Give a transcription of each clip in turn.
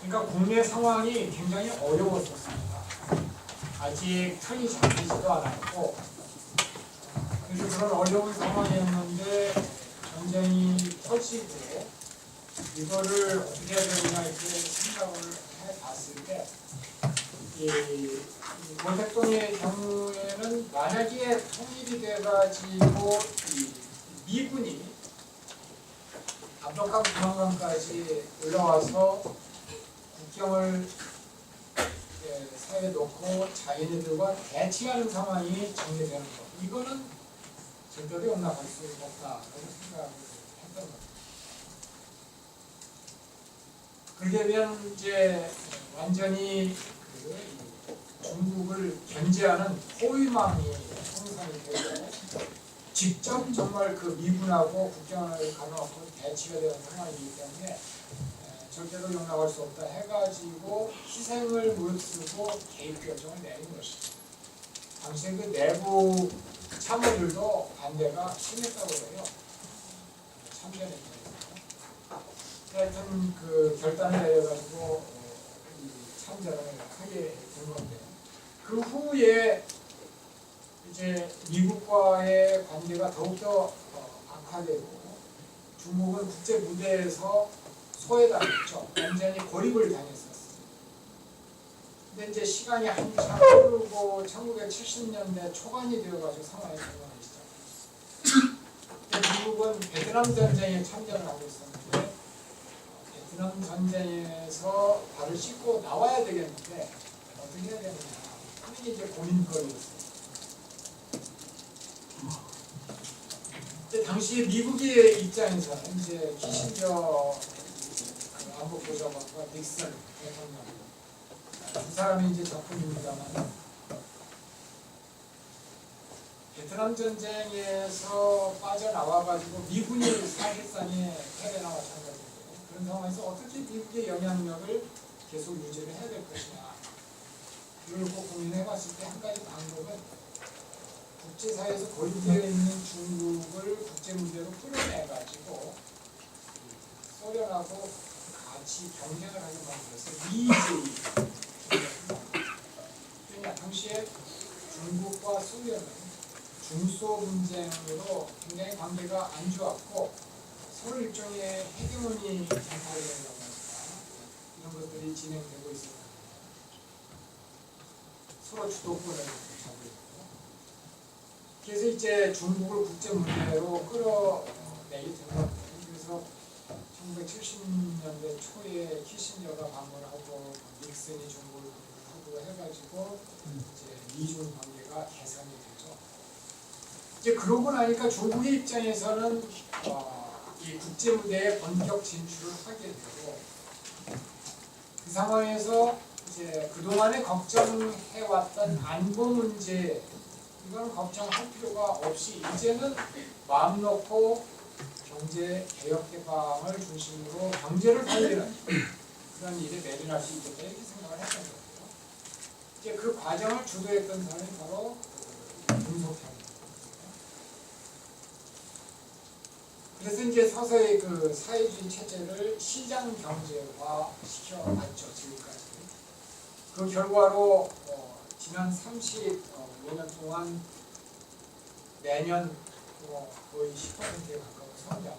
그러니까 국내 상황이 굉장히 어려웠었습니다. 아직 틀이 잡히지도 않았고, 그래서 그런 어려운 상황이었는데 전쟁이 터지고 이거를 어떻게 해야 되느냐 이렇게 생각을 해봤을 때, 모택동의 경우에는 만약에 통일이 돼가지고 미군이 압록강 두만강까지 올라와서 국경을 사이에 놓고 자기네들과 대치하는 상황이 전개되는 것, 이거는 절대로 용납할 수 없다라고 생각을 했던 겁니다. 그렇게 되면 이제 완전히 중국을 견제하는 포위망이 형성이 되고 직접 정말 그 미군하고 국경을 가로막고 대치가 되는 상황이기 때문에 절대로 용납할 수 없다 해가지고 희생을 무릅쓰고 개입 결정을 내린 것이죠. 당시에 그 내부 참모들도 반대가 심했다고 해요. 참전했다고. 하여튼 그 결단을 내려가지고 참전을 하게 된 건데, 그 후에 이제 미국과의 관계가 더욱더 악화되고 중국은 국제 무대에서 소외당했죠. 완전히 고립을 당했었어요. 근데 이제 시간이 한참 흐르고 1970년대 초반이 되어가지고 상황이 변하기 시작했어요. 미국은 베트남 전쟁에 참전을 하고 있었는데 베트남 전쟁에서 발을 씻고 나와야 되겠는데 어떻게 해야 되느냐, 그게 이제 고민거리였어요. 당시 미국의 입장에서는 이제 키신저 안보보좌관과 닉슨 대통령 두 사람이 이제 적군입니다만, 베트남 전쟁에서 빠져나와가지고 미군이 사실상의 패배나 마찬가지고 그런 상황에서 어떻게 미국의 영향력을 계속 유지를 해야 될 것이냐, 이걸 꼭 고민해봤을 때 한 가지 방법은 국제사회에서 고립되어 있는 중국을 국제무대로 끌어내가지고 소련하고 같이 경쟁을 하게 만들었어요. 미제이. 그러니까 당시에 중국과 소련은 중소 분쟁으로 굉장히 관계가 안 좋았고 서로 일종의 헤게모니 장탈이라고 할까, 이런 것들이 진행되고 있습니다. 서로 주도권을 잡고 있고, 그래서 이제 중국을 국제 무대로 끌어내게 된 겁니다. 그래서 1970년대 초에 키신저가 방문하고 닉슨이 중국을 하고 해가지고 이제 미중 관계가 개선이 되죠. 이제 그러고 나니까 중국의 입장에서는 이 국제 무대에 본격 진출을 하게 되고, 그 상황에서 이제 그동안에 걱정해왔던 안보 문제, 이건 걱정할 필요가 없이 이제는 마음 놓고 경제 개혁 개방을 중심으로 경제를 살리는 그런 일에 매진할 수 있겠다, 이렇게 생각을 했던 거예요. 이제 그 과정을 주도했던 사람이 바로 김석현입니다. 그래서 이제 서서히 그 사회주의 체제를 시장 경제화 시켜왔죠, 지금까지. 그 결과로 지난 35년 동안 매년 거의 10%에 가까운 성장을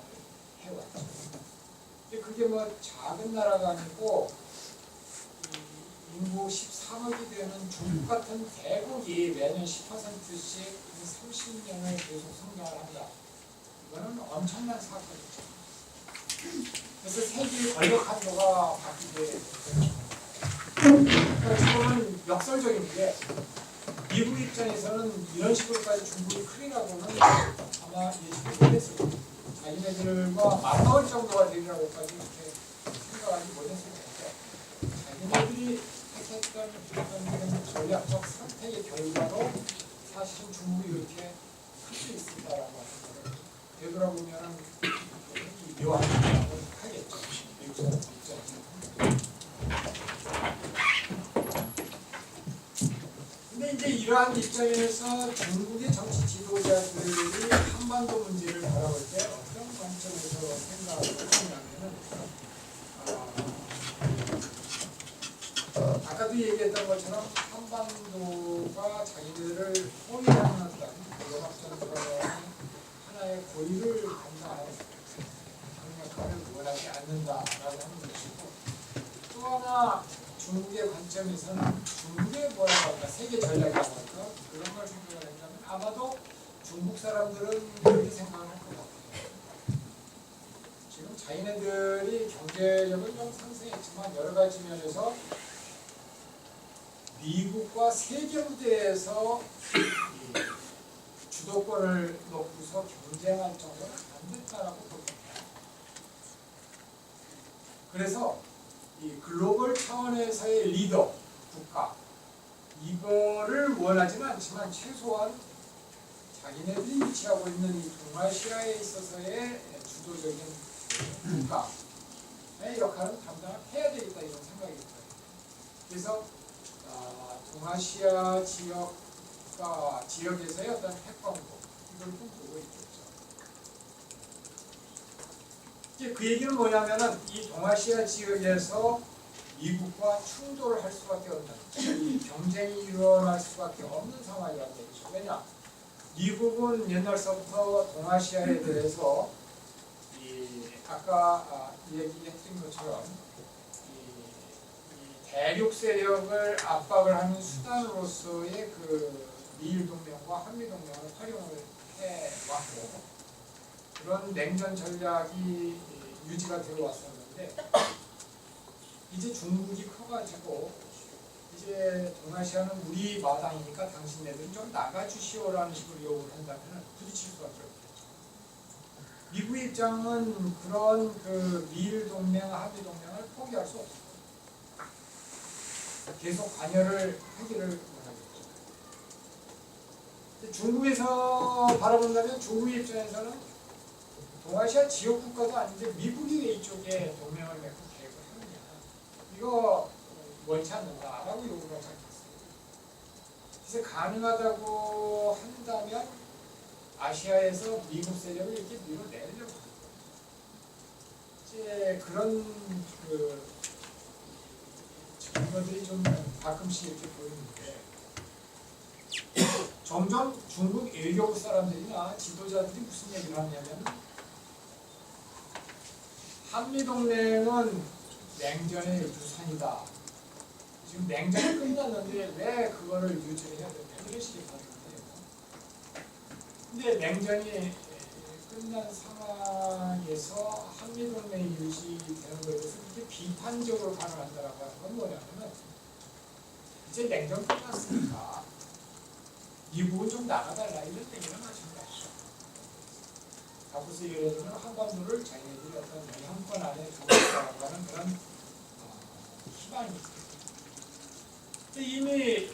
해왔죠. 근데 그게 뭐 작은 나라가 아니고 인구 13억이 되는 중국 같은 대국이 매년 10%씩 30년을 계속 성장을 한다. 이거는 엄청난 사건이죠. 그래서 세계 권력 한도가 바뀌게 되죠. 그러니까 지금은 역설적인 게, 미국 입장에서는 이런 식으로까지 중국이 크리라고는 아마 예측을 못했을 거예요. 자기네들과 맞닿을 정도가 되리라고까지 이렇게 생각하지 못했을 텐데, 자기네들이 택했던 이런 전략적 선택의 결과로 사실은 중국이 이렇게 클 수 있을까라고 하는 거를 되돌아보면 묘한 생각을 하겠죠. 미국 사람 입장에서. 근데 이제 이러한 입장에서 중국의 정치 지도자들이 한반도 문제를 바라볼 때 어떤 관점에서 생각을 하냐면은 아까도 얘기했던 것처럼 한반도가 자기들을 포위하는 어떤 연합전선의 하나의 고의를 감당하는 역할을 원하지 않는다라고 하는 것이고, 또 하나 중국의 관점에서는 중국의 뭐라고 할까, 세계 전략이라고 할까, 그런 걸 생각을 한다면 아마도 중국 사람들은 그렇게 생각을 할 것 같아요. 지금 자기네들이 경제력은 좀 상승했지만 여러 가지 면에서 미국과 세계 무대에서 주도권을 놓고서 경쟁할 정도는 안 됐다라고 봅니다. 그래서 이 글로벌 차원에서의 리더 국가 이거를 원하지는 않지만 최소한 자기네들이 위치하고 있는 이 동아시아에 있어서의 주도적인 국가의 역할은 감당해야 되겠다 이런 생각이 들어요. 그래서 동아시아 지역에서의 어떤 태권도 이걸 꿈꾸고 있겠죠. 이제 그 얘기는 뭐냐면은 이 동아시아 지역에서 미국과 충돌을 할 수밖에 없는, 이 경쟁이 일어날 수밖에 없는 상황이라는 얘기죠. 왜냐? 미국은 옛날서부터 동아시아에 대해서 아까 얘기했던 것처럼 이 대륙 세력을 압박을 하는 수단으로서의 그 미일 동맹과 한미 동맹을 활용을 해왔고, 그런 냉전 전략이 유지가 되어 왔었는데, 이제 중국이 커가지고 이제 동아시아는 우리 마당이니까 당신네들은 좀 나가주시오라는 식으로 요구를 한다면 부딪힐 수밖에 없겠죠. 미국의 입장은 그런 그 미일 동맹, 한미 동맹을 포기할 수 없어요. 계속 관여를 하기를 원하겠죠. 중국에서 바라본다면 중국의 입장에서는 동아시아 지역 국가도 아닌데 미국이 왜 이쪽에 동맹을 맺고 계획을 하느냐, 이거 원치 않는다라고 요구를 하지 않겠어요. 그래서 가능하다고 한다면 아시아에서 미국 세력을 이렇게 밀어내려고 하는 거예요. 이제 그런 그 증거들이 좀 가끔씩 이렇게 보이는데, 점점 중국 외교부 사람들이나 지도자들이 무슨 얘기를 하냐면, 한미동맹은 냉전의 유산이다. 지금 냉전이 끝났는데 왜 그거를 유지를 해야 되냐, 이런 식의 반응을 해요. 근데 냉전이 끝난 상황에서 한미동맹이 유지되는 것에 대해서 그렇게 비판적으로 반응한다라고 하는 건 뭐냐면, 이제 냉전 끝났으니까 미국은 좀 나가달라 이런 얘기는 하신 것이죠. 바꾸서 예를 들면 한반도를 자기네들이 어떤 영향권 안에 들어가라고 하는 그런 희망이 있어요. 이미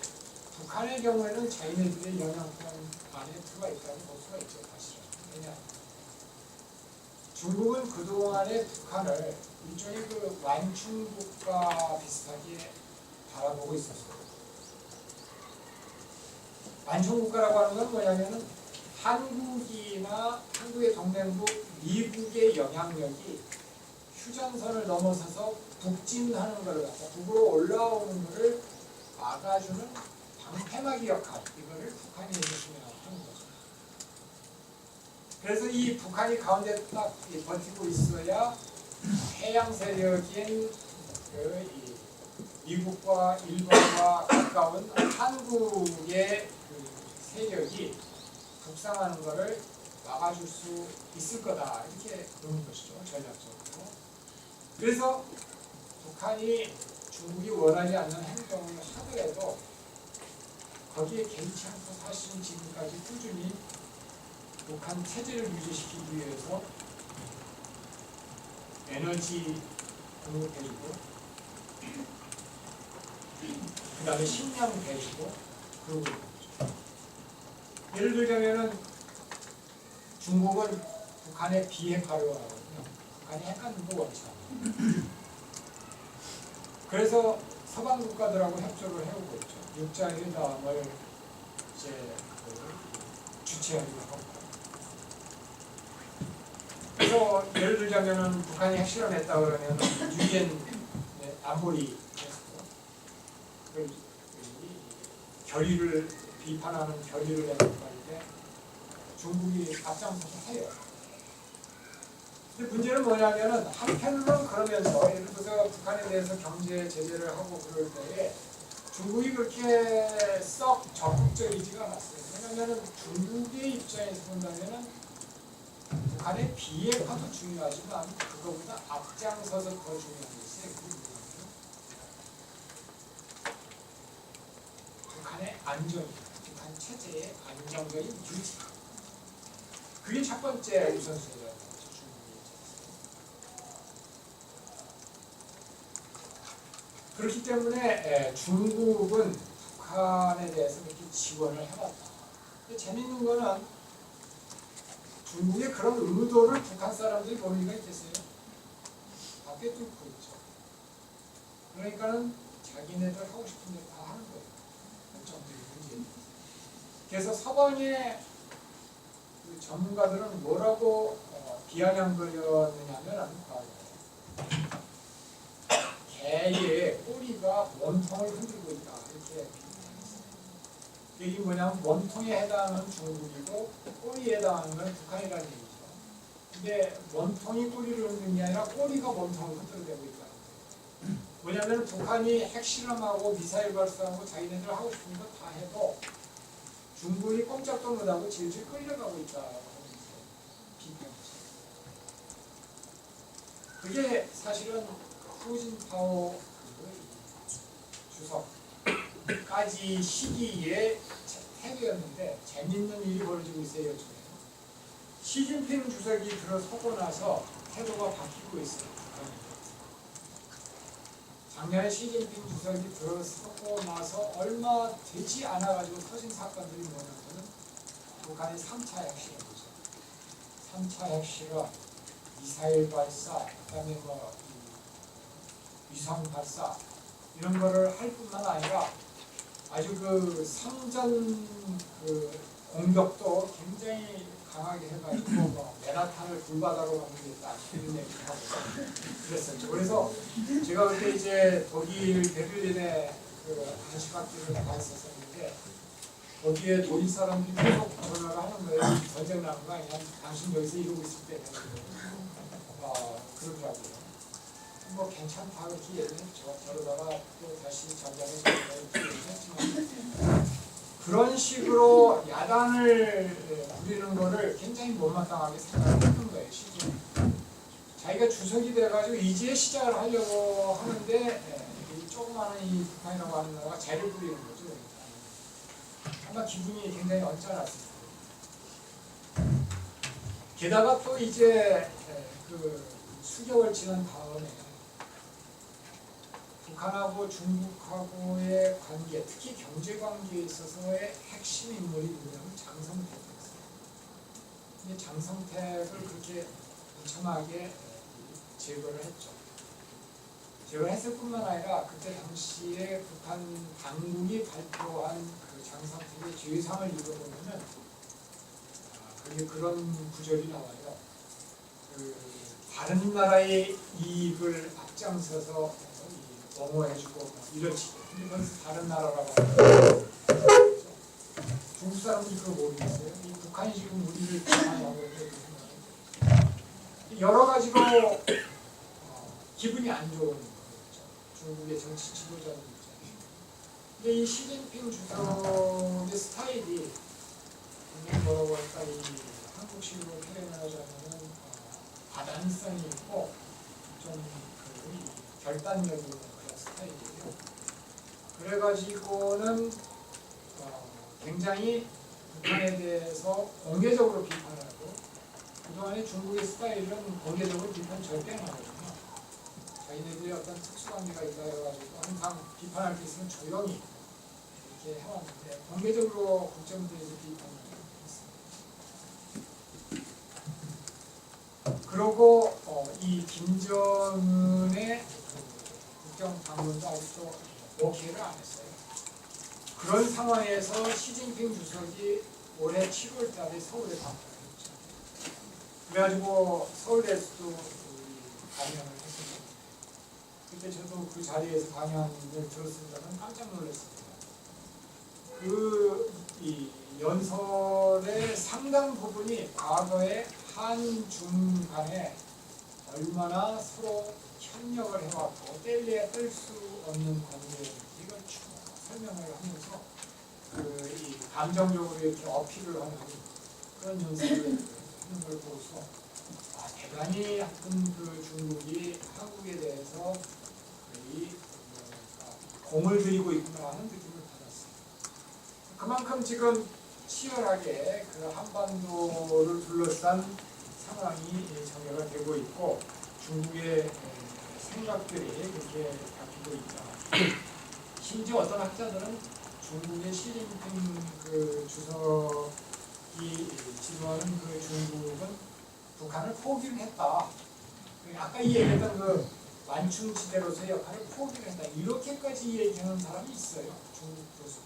북한의 경우에는 자기네들의 영향권 안에 들어가 있다고 볼 수가 있죠, 사실은. 왜냐? 중국은 그동안에 북한을 일종의 그 완충국가 비슷하게 바라보고 있었어요. 완충국가라고 하는 건 뭐냐면은 한국이나 한국의 동맹국 미국의 영향력이 휴전선을 넘어서서 북진하는 걸 갖다 북으로 올라오는 것을 막아주는 방패막이 역할, 이거를 북한이 해줬으면 하는 거죠. 그래서 이 북한이 가운데 딱 버티고 있어야 해양 세력인 그 미국과 일본과 가까운 한국의 그 세력이 북상하는 것을 막아줄 수 있을 거다, 이렇게 보는 것이죠, 전략적으로. 그래서 북한이 중국이 원하지 않는 행동을 하더라도 거기에 개의치 않고 사실은 지금까지 꾸준히 북한 체제를 유지시키기 위해서 에너지 공급해주고, 그 다음에 식량 대주고 그러고 있는 거죠. 예를 들자면은 중국은 북한의 비핵화를 원하거든요. 북한이 핵하는 거 원치 않아요. 그래서 서방 국가들하고 협조를 해오고 있죠. 육자회담을 이제 주최하기도 하고. 그래서 예를 들자면은 북한이 핵실험했다 그러면 유엔 안보리 결의를 비판하는 결의를 내놓을 때 중국이 앞장서서 해요. 근데 문제는 뭐냐면은 한편으로는 그러면서 예를 들어서 북한에 대해서 경제 제재를 하고 그럴 때에 중국이 그렇게 썩 적극적이지가 않았어요. 왜냐하면 중국의 입장에서 본다면은 북한의 비핵화도 중요하지만 그거보다 앞장서서 더 중요한 게 있어요. 그게 뭐냐면 북한의 안전이에요. 북한 체제의 안정적인 유지. 그게 첫 번째 우선순위라는 거죠. 중국의 입장에서. 그렇기 때문에 중국은 북한에 대해서 이렇게 지원을 해왔다. 근데 재밌는 거는 중국의 그런 의도를 북한 사람들이 볼 리가 있겠어요? 밖에 뚫고 있죠. 그러니까는 자기네들 하고 싶은 대로 다 하는 거예요. 정도의 문제. 그래서 서방의 그 전문가들은 뭐라고 비아냥거렸느냐면 개의 꼬리가 원통을 흔들고 있다 이렇게 비판했어요. 이게 뭐냐면 원통에 해당하는 중국이고 꼬리에 해당하는 건 북한이라는 얘기죠. 근데 원통이 꼬리를 흔드는 게 아니라 꼬리가 원통을 흔들어대고 있다는 거예요. 뭐냐면 북한이 핵실험하고 미사일 발사하고 자기네들 하고 싶은 거 다 해도 중국이 꼼짝도 못하고 질질 끌려가고 있다고 비판했어요. 그게 사실은 후진타오 주석까지 시기에 태도였는데 재밌는 일이 벌어지고 있어요. 요즘에. 시진핑 주석이 들어서고 나서 태도가 바뀌고 있어요. 작년에 시진핑 주석이 들어서고 나서 얼마 되지 않아가지고 터진 사건들이 뭐냐면 북한의 3차 핵실험이죠. 3차 핵실험, 미사일 발사, 그다음에 위성 발사 이런 거를 할 뿐만 아니라 아주 그 상전 그 공격도 굉장히 강하게 해가지고 맨하탄을 불바다로 만들겠다 이런 얘기를 하고 그랬었죠. 그래서 제가 그때 이제 독일 베를린에 그 한식학교를 가 있었었는데 거기에 독일 사람들이 계속 전화를 하는 거예요. 전쟁 나는 거 아니야? 당신 여기서 이러고 있을 때 그러더라고요. 뭐 괜찮다 그렇게 얘기했죠. 저러다가 또 다시 전쟁에 했지만 그런 식으로 야단을 부리는 거를 굉장히 못마땅하게 생각했던 거예요. 시즌. 자기가 주석이 돼가지고 이제 시작을 하려고 하는데 이 조그마한 이 북한이라고 하는 나라가 재를 부리는 거죠. 아마 기분이 굉장히 언짢았을 거예요. 게다가 또 이제 그 수개월 지난 다음에 북한하고 중국하고의 관계, 특히 경제 관계에 있어서의 핵심 인물이 누구냐면 장성택이었어요. 근데 장성택을 그렇게 무참하게 제거를 했죠. 제거를 했을 뿐만 아니라 그때 당시에 북한 당국이 발표한 그 장성택의 죄상을 읽어보면은 그게 그런 구절이 나와요. 그 다른 나라의 이익을 앞장서서 옹호해주고 이렇지. 근데 거기서 다른 나라라고 하는 중국 사람들이 그걸 모르겠어요. 이 북한이 지금 우리를 비판하고 있는 여러 가지로 기분이 안 좋은 거죠. 중국의 정치 지도자들 입장에서. 근데 이 시진핑 주석의 스타일이 굉장히 뭐라고 할까 이 한국식으로 표현을 하자면은 다단성이 있고 좀 결단력이 있는 그런 스타일이에요. 그래가지고는 굉장히 북한에 대해서 공개적으로 비판하고 그동안의 중국의 스타일은 공개적으로 비판 절대 안 하거든요. 자기네들이 어떤 특수관계가 있다 해가지고 항상 비판할 게 있으면 조용히 이렇게 해왔는데 공개적으로 국정에 대해서 비판을 했습니다. 그리고 이 김정은의 국정 방문도 아직도 오케이를 안 했어요. 그런 상황에서 시진핑 주석이 올해 7월 달에 서울에 방문했죠. 그래가지고 서울에서도 강연을 했습니다. 그때 저도 그 자리에서 강연을 들었습니다만 깜짝 놀랐습니다. 이 연설의 상당 부분이 과거에 한중 간에 얼마나 서로 협력을 해왔고 뗄래야 뗄 수 없는 관계 이걸 쭉 설명을 하면서 이 감정적으로 이렇게 어필을 하는 그런 연습을 하는 걸 보고서 대단히 하여튼 그 중국이 한국에 대해서 거의 공을 들이고 있구나 하는 느낌을 받았어요. 그만큼 지금 치열하게 그 한반도를 둘러싼 상황이 전개가 되고 있고 중국의 생각들이 이렇게 바뀌고 있다. 심지어 어떤 학자들은 중국의 시진핑 그 주석이 지도하는 그 중국은 북한을 포기를 했다. 아까 이 얘기했던 그 만충지대로서의 역할을 포기를 했다. 이렇게까지 얘기하는 사람이 있어요. 중국 교수들.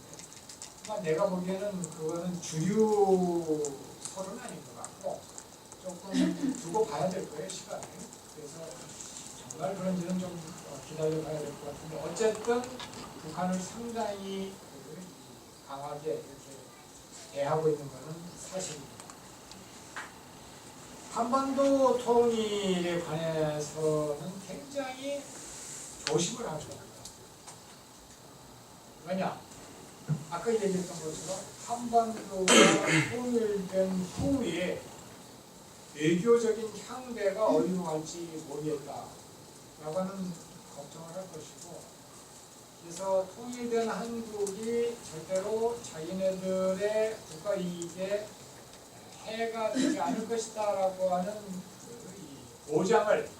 그러니까 내가 보기에는 그거는 주류 설은 아닌 것 같고 조금 두고 봐야 될 거예요, 시간을. 그래서 정말 그런지는 좀 기다려 봐야 될 것 같은데 어쨌든 북한을 상당히 강하게 이렇게 대하고 있는 것은 사실입니다. 한반도 통일에 관해서는 굉장히 조심을 하죠. 왜냐? 아까 얘기했던 것처럼 한반도가 통일된 후에 외교적인 향배가 어디로 갈지 모르겠다라고 하는 걱정을 할 것이고, 그래서 통일된 한국이 절대로 자기네들의 국가 이익에 해가 되지 않을 것이다라고 하는 그 보장을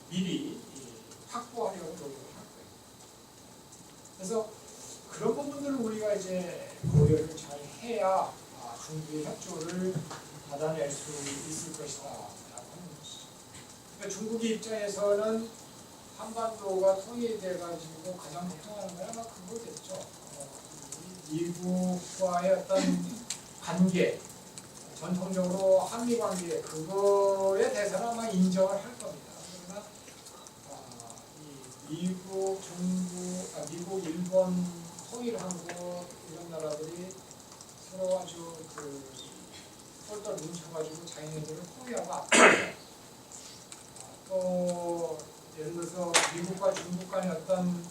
미리 확보하려고 노력을 할 거예요. 그래서 그런 부분들을 우리가 이제 고려를 잘 해야 중국의 협조를 받아낼 수 있을 것이다라고 하는 것이죠. 그러니까 중국의 입장에서는 한반도가 통일돼가지고 가장 걱정하는 건 아마 그거겠죠. 미국과의 어떤 관계, 전통적으로 한미 관계, 그거에 대해서는 아마 인정을 할 겁니다. 그러나 미국, 중국, 미국, 일본, 통일하고 이런 나라들이 서로 아주 똘똘 뭉쳐가지고 자기네들을 포위하고 앞서요. 또 예를 들어서 미국과 중국 간의 어떤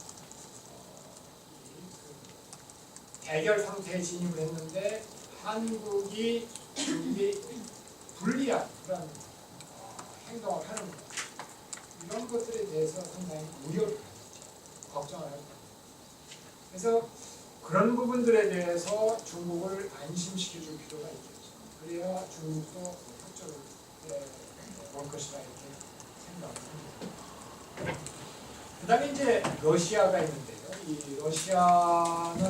대결 상태에 진입을 했는데 한국이 중국이 불리한 그런 행동을 하는 것, 이런 것들에 대해서 상당히 우려를 걱정을 합니다. 그래서 그런 부분들에 대해서 중국을 안심시켜줄 필요가 있겠죠. 그래야 중국도 협조를 올 것이다 이렇게 생각을 합니다. 그 다음에 이제 러시아가 있는데요. 이 러시아는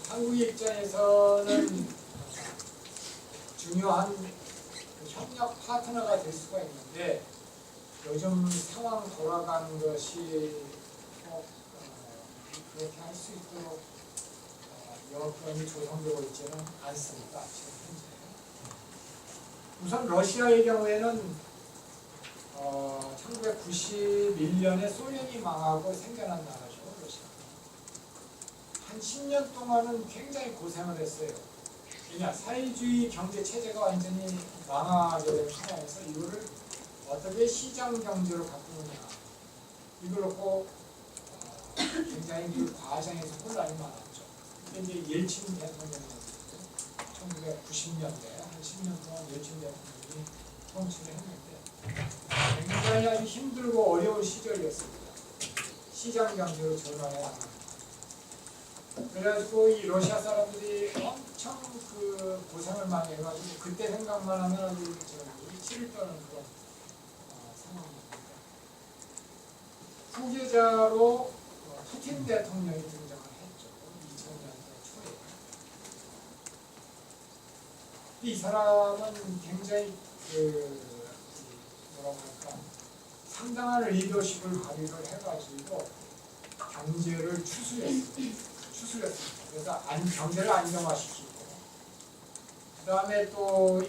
한국 입장에서는 중요한 협력 파트너가 될 수가 있는데 요즘 상황 돌아가는 것이 꼭 그렇게 할 수 있도록 여건이 조성되고 있지는 않습니다. 지금 현재. 우선 러시아의 경우에는 1991년에 소련이 망하고 생겨난 나라죠. 러시아. 한 10년 동안은 굉장히 고생을 했어요. 왜냐? 사회주의 경제 체제가 완전히 망하게 된 상황에서 이거를 어떻게 시장 경제로 바꾸느냐. 이걸로 굉장히 그 과정에서 혼란이 많았죠. 근데 이제 옐친 대통령이 1990년대 한 10년 동안 옐친 대통령이 통치를 했는데 굉장히 아주 힘들고 어려운 시절이었습니다. 시장 경제로 전환해 나가는 거죠. 그래가지고 이 러시아 사람들이 엄청 그 고생을 많이 해가지고 그때 생각만 하면 아주 치를 떠는 그런 상황입니다. 후계자로 푸틴 대통령이 등장을 했죠. 2000년대 초에. 이 사람은 굉장히 뭐라고 할까, 상당한 리더십을 발휘를 해가지고 경제를 추스렸습니다. 그래서 경제를 안정화시키고, 그 다음에 또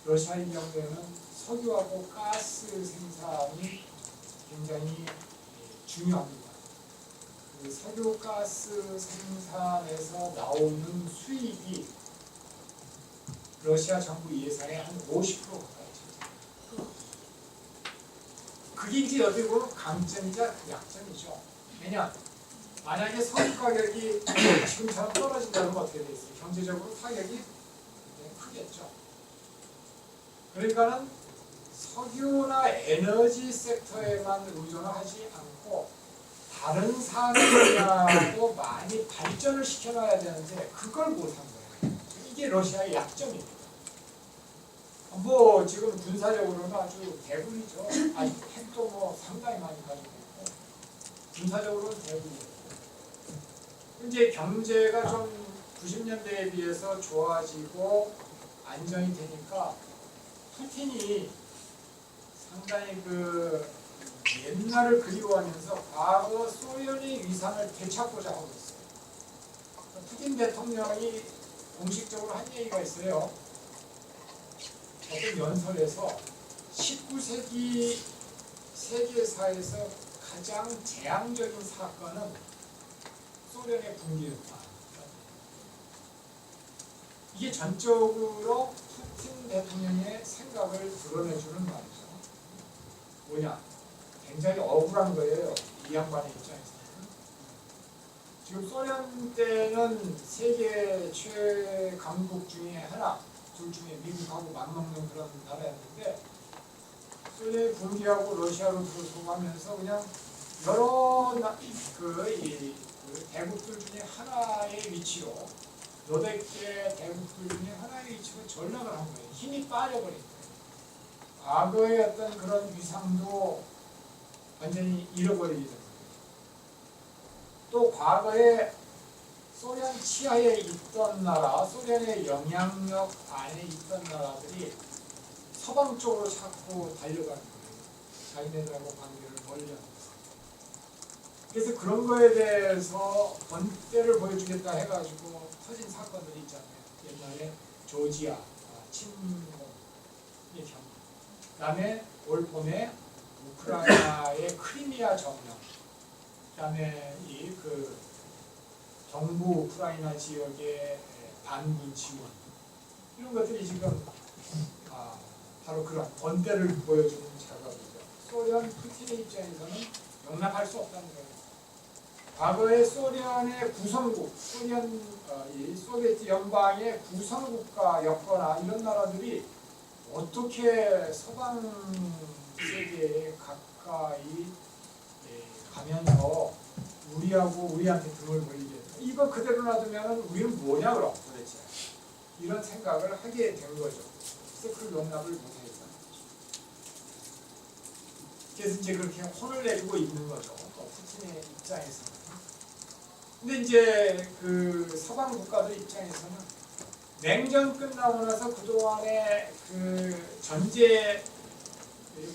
러시아의 경우에는 석유하고 가스 생산이 굉장히 중요합니다. 그 석유 가스 생산에서 나오는 수익이 러시아 정부 예산의 한 50% 가까이 차지합니다. 그게 이제 어떻게 보면 강점이자 약점이죠. 왜냐? 만약에 석유 가격이 지금처럼 떨어진다면 어떻게 되겠어요? 경제적으로 타격이 굉장히 크겠죠. 그러니까는 석유나 에너지 섹터에만 의존하지 않고 다른 산업 분야도 많이 발전을 시켜놔야 되는데 그걸 못한 거예요. 이게 러시아의 약점입니다. 뭐 지금 군사적으로는 아주 대국이죠. 핵도 뭐 상당히 많이 가지고 있고 군사적으로는 대국이고 이제 경제가 좀 90년대에 비해서 좋아지고 안정이 되니까 푸틴이 상당히 그 옛날을 그리워하면서 과거 소련의 위상을 되찾고자 하고 있어요. 푸틴 대통령이 공식적으로 한 얘기가 있어요. 어떤 연설에서 19세기 세계사에서 가장 재앙적인 사건은 소련의 붕괴였다. 이게 전적으로 푸틴 대통령의 생각을 드러내주는 말이죠. 뭐냐? 굉장히 억울한 거예요. 이 양반의 입장에서는. 지금 소련 때는 세계 최강국 중에 하나, 둘 중에 미국하고 맞먹는 그런 나라였는데 소련이 붕괴하고 러시아로 들어서가면서 그냥 여러 그 대국들 중에 하나의 위치로 여덟 개 대국들 중에 하나의 위치로 전락을 한 거예요. 힘이 빠져버린 거예요. 과거의 어떤 그런 위상도 완전히 잃어버리게 된 거예요. 또 과거에 소련 치하에 있던 나라, 소련의 영향력 안에 있던 나라들이 서방 쪽으로 자꾸 달려가는 거예요. 자기네들하고 관계를 멀려하면서. 그래서 그런 거에 대해서 본때를 보여주겠다 해가지고 터진 사건들이 있잖아요. 옛날에 조지아, 친mon의 경우. 그 다음에 올 봄에 우크라이나의 크리미아 점령. 그 다음에 그 정부 우크라이나 지역의 반군 지원. 이런 것들이 지금 바로 그런 본때를 보여주는 작업이죠. 소련 푸틴의 입장에서는 용납할 수 없다는 거예요. 과거의 소련의 구성국, 소비에트 연방의 구성국가였거나 이런 나라들이 어떻게 서방 세계에 가까이 가면서 우리한테 등을 돌리게 해서 이거 그대로 놔두면 우리는 뭐냐 그럼 도대체 이런 생각을 하게 된 거죠. 그래서 그 용납을 못했다는 거죠. 그래서 이제 그렇게 혼을 내주고 있는 거죠. 푸틴의 입장에서는. 근데 이제 그 서방 국가들 입장에서는 냉전 끝나고 나서 그동안의 그 전제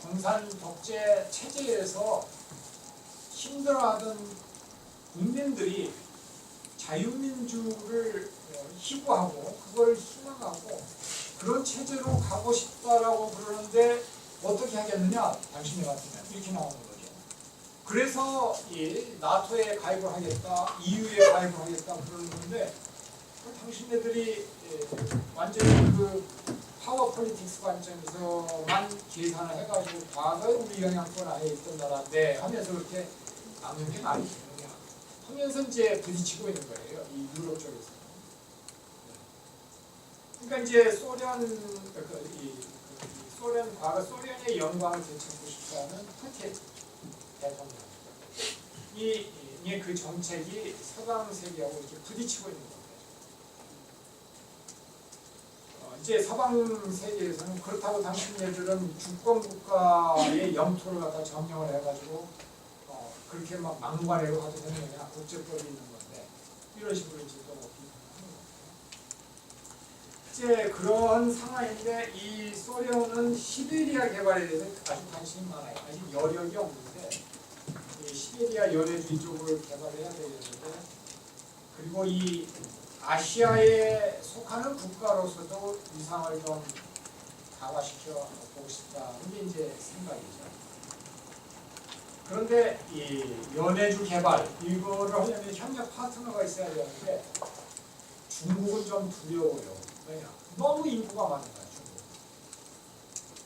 공산 독재 체제에서 힘들어하던 국민들이 자유민주를 희구하고 그걸 희망하고 그런 체제로 가고 싶다라고 그러는데 어떻게 하겠느냐? 당신이 같으면 이렇게 나오는 거죠. 그래서 이 나토에 가입을 하겠다, EU에 가입을 하겠다 그러는 건데 당신네들이 완전히 그 파워 폴리틱스 관점에서만 계산을 해가지고 과거에 우리 영향권 안에 있던 나라인데 하면서 그렇게 나누는 게 말이 되느냐 하면서 이제 부딪히고 있는 거예요. 이 유럽 쪽에서. 그러니까 이제 과거 소련의 영광을 되찾고 싶어하는 푸틴 대통령. 그 정책이 서방 세계하고 이렇게 부딪히고 있는 겁니다. 이제 서방 세계에서는 그렇다고 당신네들은 주권 국가의 영토를 갖다 점령을 해가지고 그렇게 막 막말해로 하도 되는 거냐 국제법이 있는 건데 이런 식으로 이제 또 이제 그런 상황인데 이 소련은 시베리아 개발에 대해서 아주 관심이 많아요. 아직 여력이 없는데 이 시베리아 연해주 쪽을 개발해야 되는데 그리고 이 아시아에 속하는 국가로서도 위상을 좀 강화시켜 보고 싶다는 게 이제 생각이죠. 그런데 이 연해주 개발 이거를 하려면 협력 파트너가 있어야 되는데 중국은 좀 두려워요. 왜냐? 너무 인구가 많은 거야. 중국.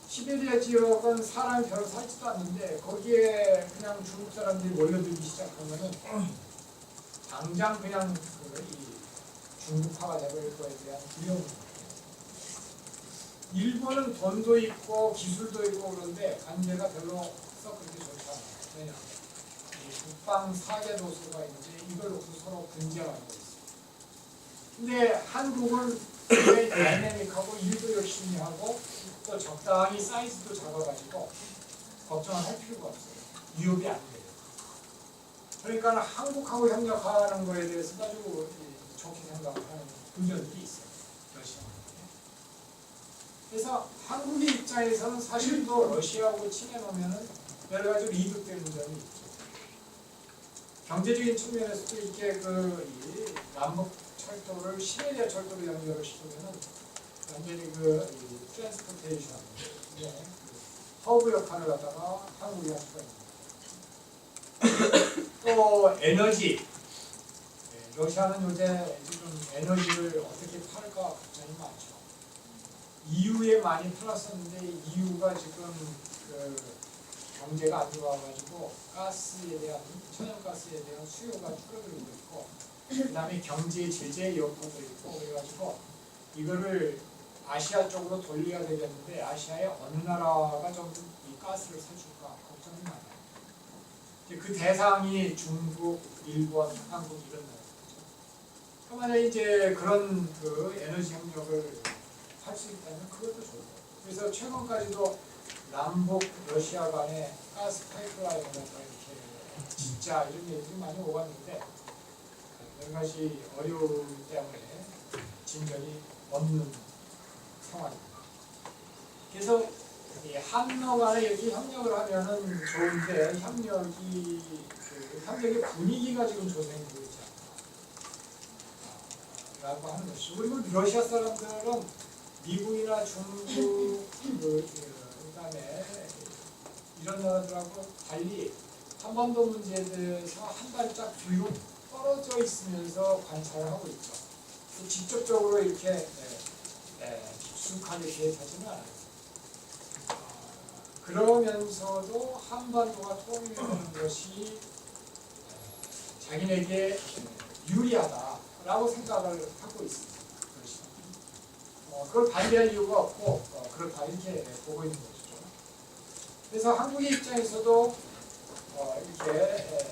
시베리아 지역은 사람이 별로 살지도 않는데 거기에 그냥 중국 사람들이 몰려들기 시작하면은 당장 그냥 이 중국화가 되버릴 거에 대한 두려움이 있어요. 일본은 돈도 있고 기술도 있고 그런데 관계가 별로 썩 그렇게 좋지 않아요. 왜냐? 이 국방 사개 도서가 이제 이걸 놓고 서로 분쟁하고 있어요. 근데 한국은 굉장히 다이내믹하고 일도 열심히 하고 또 적당히 사이즈도 작아가지고 걱정을 할 필요가 없어요. 위협이 안 돼요. 그러니까 한국하고 협력하는 거에 대해서 아주 좋게 생각하는 의견들이 있어요. 그래서 한국의 입장에서는 사실 또 러시아하고 친해놓으면 여러 가지 이득되는 점이 있죠. 경제적인 측면에서도 이렇게 이 남북 철도를 시베리아 철도로 연결을 시키면은 완전히 트랜스포테이션, 허브 역할을 갖다가 한국이 할 수가 있습니다. 또 에너지, 러시아는 요새 지금 에너지를 어떻게 팔까 걱정이 많죠. EU에 많이 팔았었는데 EU가 지금 경제가 안 좋아가지고 가스에 대한 천연가스에 대한 수요가 줄어들고 있고, 그다음에 경제 제재 여파도 있고 그래가지고 이거를 아시아 쪽으로 돌려야 되겠는데 아시아의 어느 나라가 좀 이 가스를 사줄까 걱정이 많아요. 그 대상이 중국, 일본, 한국 이런 나라죠. 만약에 이제 그런 에너지 협력을 할 수 있다면 그것도 좋고. 그래서 최근까지도 남북 러시아 간에 가스 파이프라인을 이렇게 진짜 이런 얘기들이 많이 오갔는데 여러 가지 어려움 때문에 진전이 없는 상황입니다. 그래서 이 한러 간에 이렇게 협력을 하면은 좋은데 협력의 분위기가 지금 조성이 되지 않다라고 하는 것이죠. 그리고 러시아 사람들은 미국이나 중국 그다음에 이런 나라들하고 달리 한반도 문제에 대해서 한 발짝 뒤로 떨어져 있으면서 관찰을 하고 있죠. 직접적으로 이렇게 깊숙하게 개입하지는 않아요. 그러면서도 한반도가 통일되는 것이 자기네에게 유리하다라고 생각을 하고 있습니다. 그걸 반대할 이유가 없고 그렇다 이렇게 보고 있는 것이죠. 그래서 한국의 입장에서도 이렇게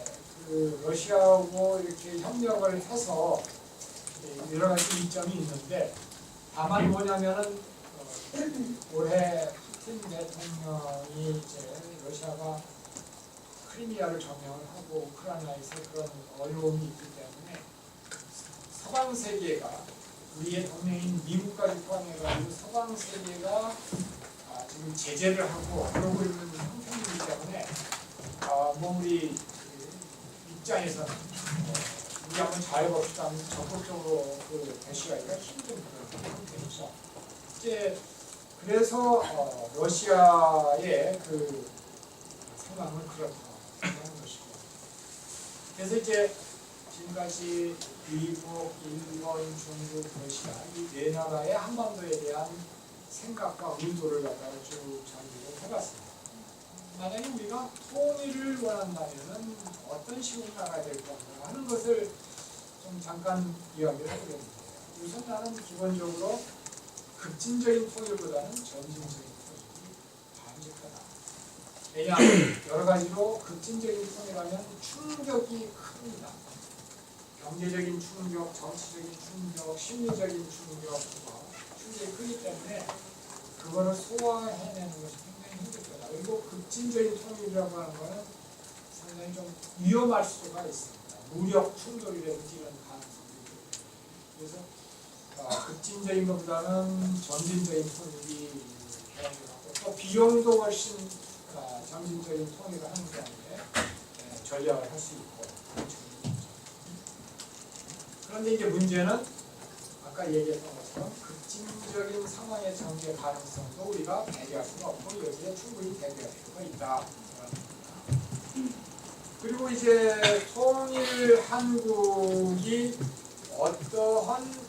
러시아하고 이렇게 협력을 해서 여러 가지 이점이 있는데 다만 뭐냐면은 올해 푸틴 대통령이 이제 러시아가 크리미아를 점령을 하고 우크라이나에서 그런 어려움이 있기 때문에 서방 세계가 우리의 동맹인 미국까지 포함해가지고 서방 세계가 지금 제재를 하고 그러고 있는 형편이기 때문에 우리 입장에서는 우리 한번 잘 봅시다 하면서 적극적으로 대시하기가 힘든 그런 형편이죠. 이제 그래서 러시아의 상황은 그렇다는 것이고, 그래서 이제 지금까지 미국, 일본, 중국, 러시아 이 네 나라의 한반도에 대한 생각과 의도를 갖다가 쭉 정리를 해봤습니다. 만약에 우리가 통일을 원한다면은 어떤 식으로 나가야 될 건가 하는 것을 좀 잠깐 이야기를 해보겠는데요. 우선 나는 기본적으로 급진적인 통일보다는 점진적인 통일이 바람직하다. 왜냐하면 여러 가지로 급진적인 통일하면 충격이 큽니다. 경제적인 충격, 정치적인 충격, 심리적인 충격이 크기 때문에 그거를 소화해내는 것이 굉장히 힘들 거다. 그리고 급진적인 통일이라고 하는 것은 상당히 좀 위험할 수가 있습니다. 무력 충돌이라든지 이런 가능성이 있거든요. 그래서 급진적인 것보다는 점진적인 통일이 필요하고 또 비용도 훨씬 점진적인 통일을 하는 경우에 전략을 할 수 있고 그런데 이제 문제는 아까 얘기했던 것처럼 핵심적인 상황의 전개 가능성도 우리가 배제할 수가 없고 여기에 충분히 대비할 필요가 있다. 그리고 이제 통일 한국이 어떠한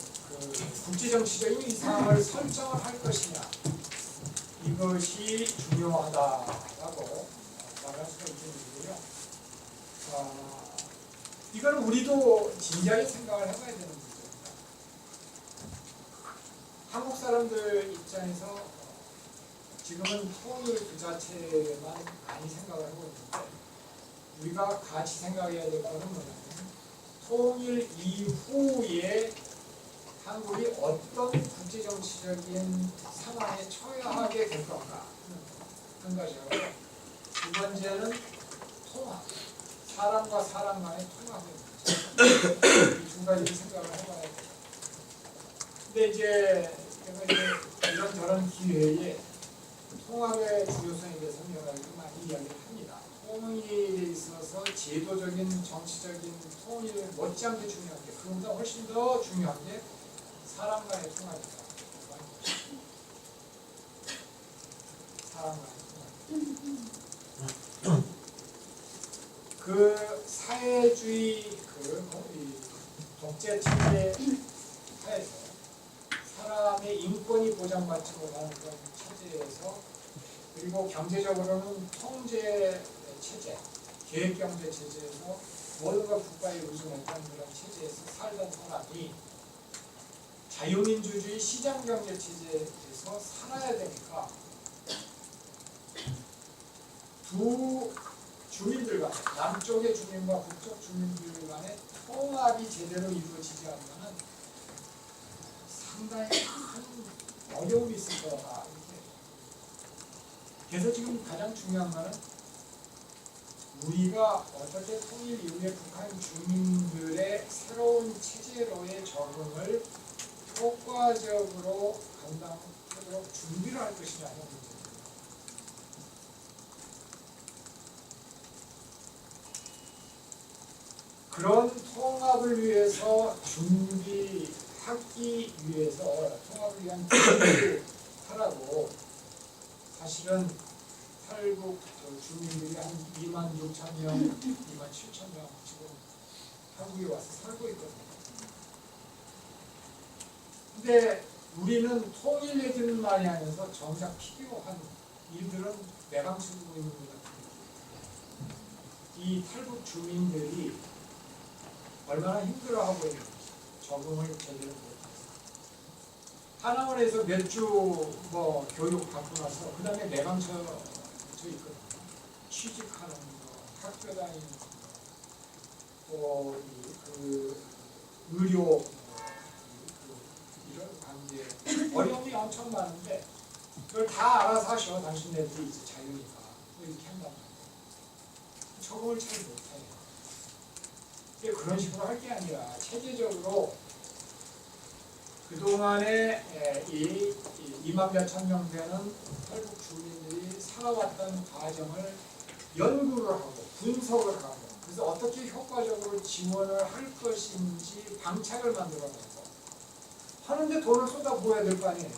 국제정치적인 이상을 설정을 할 것이냐, 이것이 중요하다라고 말할 수가 있겠는데요. 이건 우리도 진지하게 생각을 해봐야 되는 문제입니다. 한국 사람들 입장에서 지금은 통일 그 자체만 많이 생각을 하고 있는데, 우리가 같이 생각해야 될 것은 뭐냐면 통일 이후에 한국이 어떤 국제정치적인 상황에 처해야 하게 될 건가 한 가지고, 두 번째는 통합, 사람과 사람 간의 통합의 문제, 이 두 가지를 생각을 해봐야 돼요. 근데 이제 제가 이런저런 기회에 통합의 중요성에 대해서 여러 가지 많이 이야기를 합니다. 통일에 있어서 제도적인 정치적인 통일 못지않게 중요한 게, 그보다 훨씬 더 중요한 게 사람 간의 통합이다. 사람 간의 통합. 그 사회주의 독재 체제 하에서 사람의 인권이 보장받지 못하는 그런 체제에서, 그리고 경제적으로는 통제 체제, 계획경제 체제에서 모든 걸 국가에 의존했던 그런 체제에서 살던 사람이 자유민주주의 시장경제 체제에서 살아야 되니까 두 주민들 간, 남쪽의 주민과 북쪽 주민들 간의 통합이 제대로 이루어지지 않으면 상당히 큰 어려움이 있을 거다. 그래서 지금 가장 중요한 것은 우리가 어떻게 통일 이후에 북한 주민들의 새로운 체제로의 적응을 효과적으로 감당하도록 준비를 할 것이냐는 문제입니다. 그런 통합을 위해서 준비하기 위해서, 통합을 위한 준비를 하라고 사실은 탈북 주민들이 한 2만 6천 명, 2만 7천 명 지금 한국에 와서 살고 있거든요. 근데 우리는 통일 얘기는 많이 하면서 정작 필요한 일들은 내방치고 있는 것 같아요. 이 탈북 주민들이 얼마나 힘들어하고 있는지, 적응을 제대로 못해서. 하나원에서 몇 주 교육 받고 나서 그 다음에 내방쳐 있거든요. 취직하는 거, 학교 다니는 거, 또 의료 이런 관계 어려움이 엄청 많은데, 그걸 다 알아서 하셔. 당신네들이 이제 자유니까 이렇게 한단 말이에요. 적응을 잘 못해요. 그런 식으로 할 게 아니라 체계적으로 그동안에 2만 몇천 명 되는 탈북 주민들이 살아왔던 과정을 연구를 하고 분석을 하고, 그래서 어떻게 효과적으로 지원을 할 것인지 방책을 만들어내고 하는데 돈을 쏟아부어야 될 거 아니에요.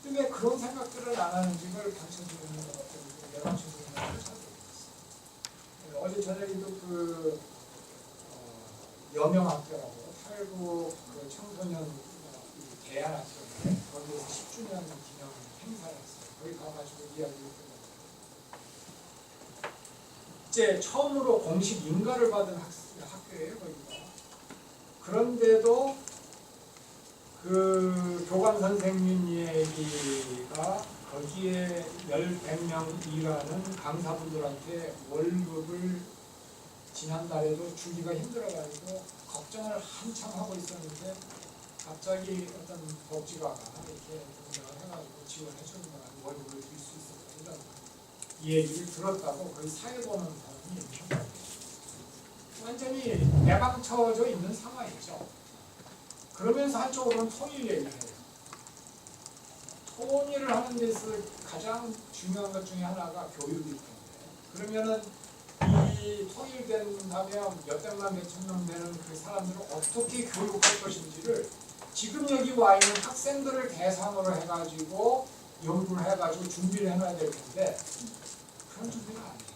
근데 왜 그런 생각들을 안 하는지 를 당첨되는 것 같아요. 내방쳐주는 걸 찾고 있어요. 어제 저녁에도 여명학교라고 탈북 청소년 대안학교인데, 거기에서 10주년 기념 행사를 했어요. 거기 가가지고 이야기를 했거든요. 이제 처음으로 공식 인가를 받은 학교예요, 거기가. 그런데도 그 교관 선생님 얘기가, 거기에 100명 일하는 강사분들한테 월급을 지난달에도 주기가 힘들어가지고 걱정을 한참 하고 있었는데, 갑자기 어떤 복지가가 이렇게 등장을 해가지고 지원해 주는 거랑 월급을 줄 수 있었다, 이런 이 얘기를 들었다고 거의 사회 보는 사람이 얘기했어요. 완전히 내방쳐져 있는 상황이죠. 그러면서 한쪽으로는 통일 얘기를 해요. 통일을 하는 데서 가장 중요한 것 중에 하나가 교육일 텐데, 그러면은 이 통일된다면 몇백만 몇천 명 되는 그 사람들을 어떻게 교육할 것인지를 지금 여기 와 있는 학생들을 대상으로 해가지고 연구를 해가지고 준비를 해놔야 될 텐데 그런 준비가 안 돼요.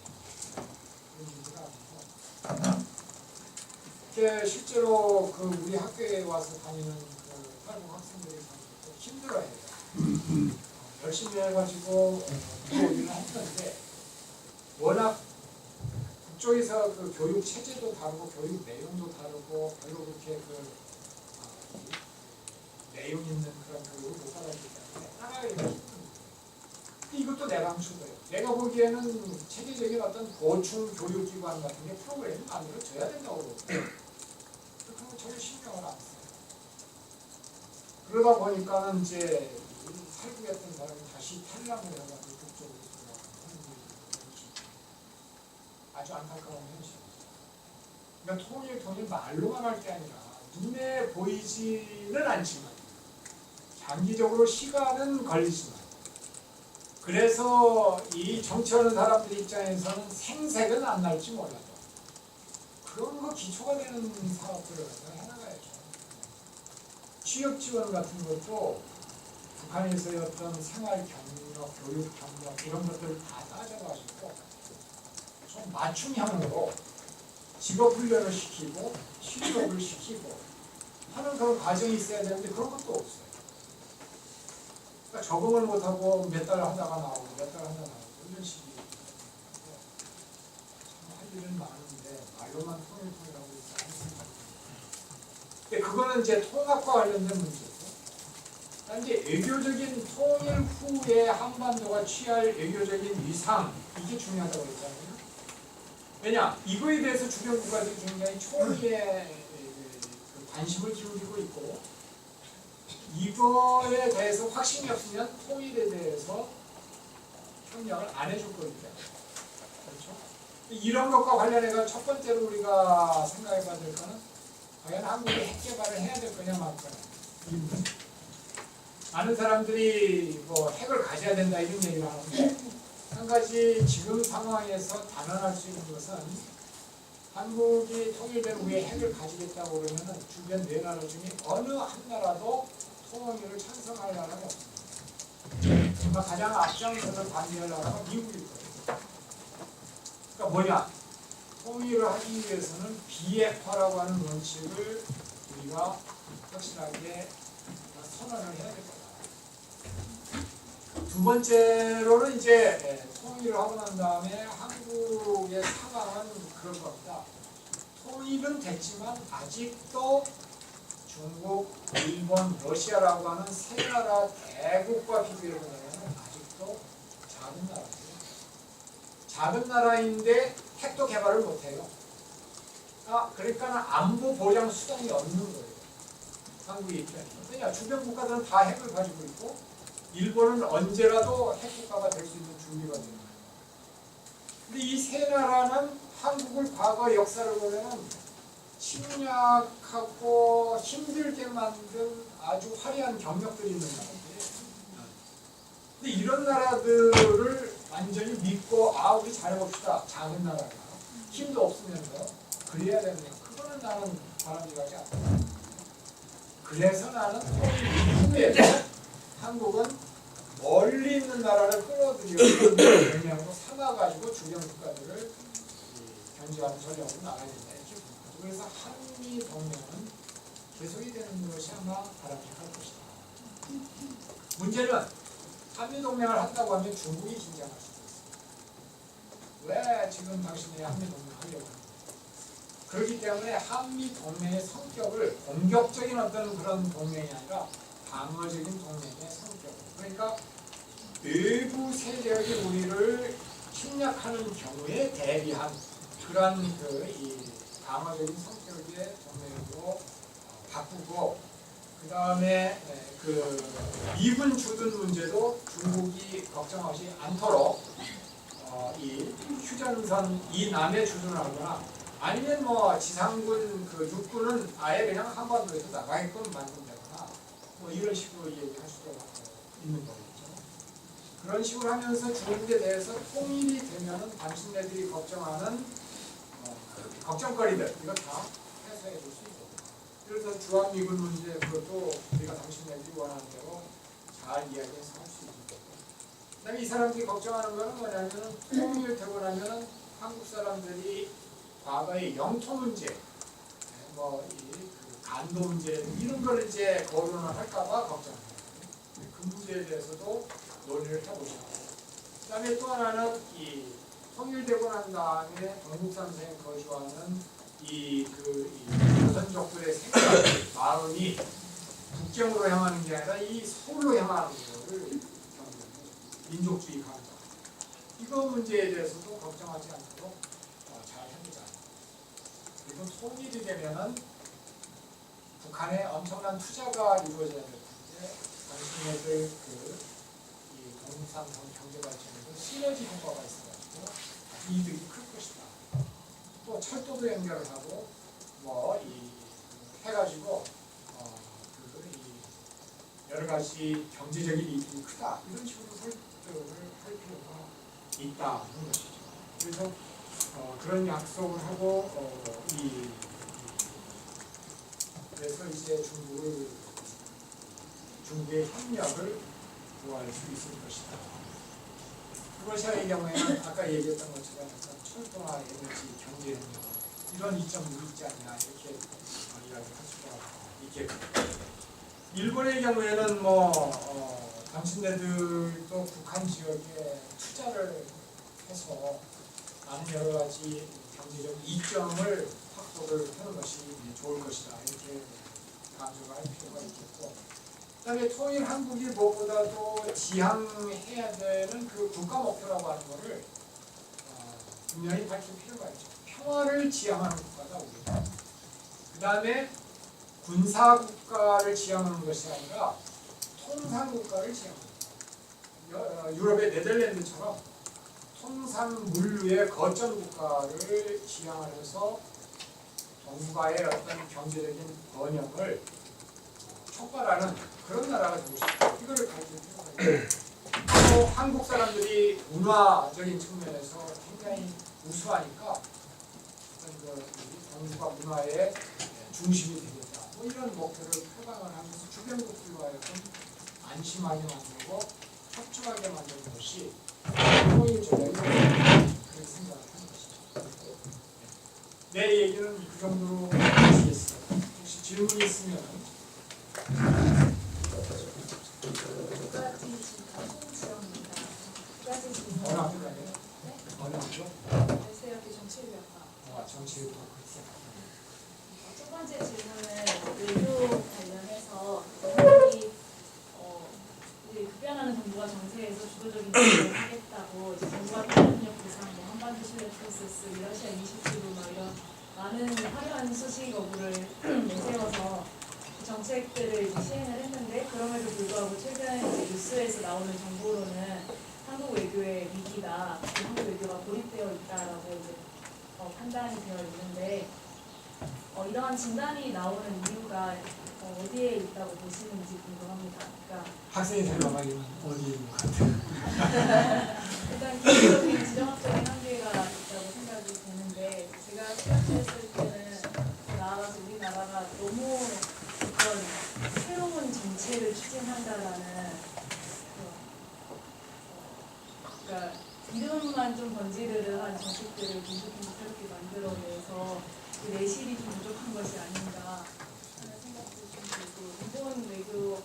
그런 준비가 안 되고 이게 실제로 그 우리 학교에 와서 다니는 그 탈북 학생들이 힘들어해요. 열심히 해가지고 공부를 했는데 워낙 그쪽에서 그 교육 체제도 다르고 교육 내용도 다르고 별로 그렇게 그 내용 있는 그런 교육을 못 받았기 때문에 따라가기가 힘듭니다. 이것도 내방추고요. 내가 보기에는 체계적인 어떤 보충 교육기관 같은 게 프로그램이 만들어져야 된다고 그러거든요. 그런 거 전혀 신경을 안 써요. 그러다 보니까는 이제 탈북했던 사람이 다시 탈락을 해가지고 북쪽으로 돌아가는 아주 안타까운 현실이죠. 그러니까 통일 말로만 할 게 아니라 눈에 보이지는 않지만 장기적으로 시간은 걸리지만 그래서 이 정치하는 사람들 입장에서는 생색은 안 날지 몰라도 그런 거 기초가 되는 사업들을 해나가야죠. 취업 지원 같은 것도 북한에서의 어떤 생활 경력, 교육 경력 이런 것들을 다 따져가지고 좀 맞춤형으로 직업 훈련을 시키고 실업을 시키고 하는 그런 과정이 있어야 되는데 그런 것도 없어요. 그러니까 적응을 못하고 몇 달 하다가 나오고 몇 달 하다가 나오고 이런 식이 할 일은 많은데 말로만 통일하고 있지 않습니다. 근데 그거는 이제 통합과 관련된 문제고 이제 외교적인 통일 후에 한반도가 취할 외교적인 위상 이게 중요하다고 했잖아요. 왜냐? 이거에 대해서 주변 국가들이 굉장히 초기에 관심을 기울이고 있고 이거에 대해서 확신이 없으면 통일에 대해서 협력을 안 해줄 거니까. 그렇죠? 이런 것과 관련해서 첫 번째로 우리가 생각해 봐야 될 거는 과연 한국이 핵 개발을 해야 될 거냐 말 거냐. 많은 사람들이 뭐 핵을 가져야 된다 이런 얘기를 하는데 한 가지 지금 상황에서 단언할 수 있는 것은 한국이 통일된 후에 핵을 가지겠다고 그러면 주변 네 나라 중에 어느 한 나라도 통일을 찬성할 나라가 없습니다. 정말 가장 앞장서서 반대할 나라가 미국일 거예요. 그러니까 뭐냐? 통일을 하기 위해서는 비핵화라고 하는 원칙을 우리가 확실하게 선언을 해야 될 거다. 두 번째로는 이제 통일을 하고 난 다음에 한국의 상황은 그럴 겁니다. 통일은 됐지만 아직도 중국, 일본, 러시아라고 하는 세 나라 대국과 비교해 보면 아직도 작은 나라예요. 작은 나라인데 핵도 개발을 못해요. 그러니까 안보 보장 수단이 없는 거예요. 한국의 입장에서. 왜냐? 주변 국가들은 다 핵을 가지고 있고 일본은 언제라도 핵국가가 될 수 있는 준비가 되는 거예요. 근데 이 세 나라는 한국을 과거 역사를 보면 침략하고 힘들게 만든 아주 화려한 경력들이 있는 나라들이에요. 근데 이런 나라들을 완전히 믿고 우리 잘해봅시다. 작은 나라가 힘도 없으면서 그래야 되는데 그거는 나는 바람직하지 않다. 그래서 나는 통일 후에 한국은 멀리 있는 나라를 끌어들이고 영향으로 삼아가지고 주변 국가들을 견제하는 전략으로 나가야 된다 이렇게 봅니다. 그래서 한미 동맹은 계속이 되는 것이 아마 바람직할 것이다. 문제는 한미 동맹을 한다고 하면 중국이 긴장할 수도 있습니다. 왜 지금 당신이 한미 동맹을 하려고 합니까? 그렇기 때문에 한미 동맹의 성격을 공격적인 어떤 그런 동맹이 아니라 방어적인 동맹의 성격. 그러니까 외부 세력이 우리를 침략하는 경우에 대비한 그런 이 방어적인 성격의 동맹으로 바꾸고 그 다음에 그 미군 주둔 문제도 중국이 걱정하지 않도록 이 휴전선 이남에 주둔을 하거나 아니면 뭐 지상군 그 육군은 아예 그냥 한반도에서 나가게끔 만든다거나 뭐 이런 식으로 얘기할 수도 있는 거겠죠. 그런 식으로 하면서 중국에 대해서 통일이 되면은 당신네들이 걱정하는 걱정거리들 이거 다 해소해 줄 수 있고 그래서 주한미군 문제 그것도 우리가 당신네들이 원하는 대로 잘 이야기해서 할 수 있는 거고. 그다음에 이 사람들이 걱정하는 거는 뭐냐면은 통일되고 나면은 한국 사람들이 과거의 영토 문제, 뭐이 간도 문제 이런 걸 이제 거론을 할까봐 걱정합니다. 그 문제에 대해서도 논의를 해보자고. 그다음에 또 하나는 이 통일되고 난 다음에 동북삼성에 거주하는 이 조선족들의 생각, 마음이 북경으로 향하는 게 아니라 이 서울로 향하는 것을 경고해요. 민족주의 감정. 이거 문제에 대해서도 걱정하지 않도록 잘 해보자. 그리고 통일이 되면은 북한에 엄청난 투자가 이루어져야 될 텐데 당신네들 이 동북삼성 경제 발전에도 시너지 효과가 있어가지고 이득이 클 것이다. 또 철도도 연결을 하고 해가지고 여러 가지 경제적인 이익이 크다 이런 식으로 설득을 할 필요가 있다는 것이죠. 그래서 그런 약속을 하고 그래서 이제 중국의 협력을 구할 수 있을 것이다. 러시아의 경우에는 아까 얘기했던 것처럼 철도나 에너지, 경제 협력 이런 이점도 있지 않냐 이렇게 이야기할 수가 있겠고. 일본의 경우에는 당신네들도 북한 지역에 투자를 해서 많은 여러 가지 경제적 이점을 확보를 하는 것이 좋을 것이다 이렇게 강조를 할 필요가 있겠고. 그다음에 통일 한국이 무엇보다도 지향해야 되는 그 국가 목표라고 하는 것을 분명히 밝힐 필요가 있죠. 평화를 지향하는 국가다 우리가. 그다음에 군사 국가를 지향하는 것이 아니라 통상 국가를 지향하는 거예요. 유럽의 네덜란드처럼 통상 물류의 거점 국가를 지향하면서 동북아의 어떤 경제적인 번영을 촉발하는 그런 나라가 되고 싶다. 이거를 가르칠 필요가 있고, 또 한국 사람들이 문화적인 측면에서 굉장히 우수하니까 동북아 문화의 중심이 되겠다. 이런 목표를 표방을 하면서 주변국들로 하여금 안심하게 만들고 협조하게 만드는 것이 통일 전략이 그렇게 생각을 하는 것이죠. 내 얘기는 그 정도로 마치겠습니다. 혹시 질문이 있으면 어느 학교가요? 어느 학교? 대세역의 정치외교학과. 정치외교학과. 첫 번째 질문은 외교 관련해서 한국이 이제 급변하는 정부가 정세에서 주도적인 역할을 하겠다고 이제 정부가 탄력력 구상, 한반도 신뢰 프로세스, 러시아 이니시티브 이런 많은 화려한 수식 어구를 내세워서 정책들을 이제 시행을 했는데 그럼에도 불구하고 최근 이제 뉴스에서 나오는 정보로는 한국 외교의 위기다, 한국 외교가 고립되어 있다라고 이제 판단이 되어 있는데 이러한 진단이 나오는 이유가 어디에 있다고 보시는지 궁금합니다. 그러니까 학생이 생각하기는 어디에 있는 것 같아요? 일단 기본적인 지정학적인 한계가 있다고 생각이 되는데 제가 생각했을 때는 나아가서 우리나라가 너무 어떤 새로운 정책을 추진한다라는 그러니까 이름만 좀 번지르르한 정책들을 빈속빈속하게 만들어내서 그 내실이 좀 부족한 것이 아닌가 하는 생각도 좀 들고 일본 외교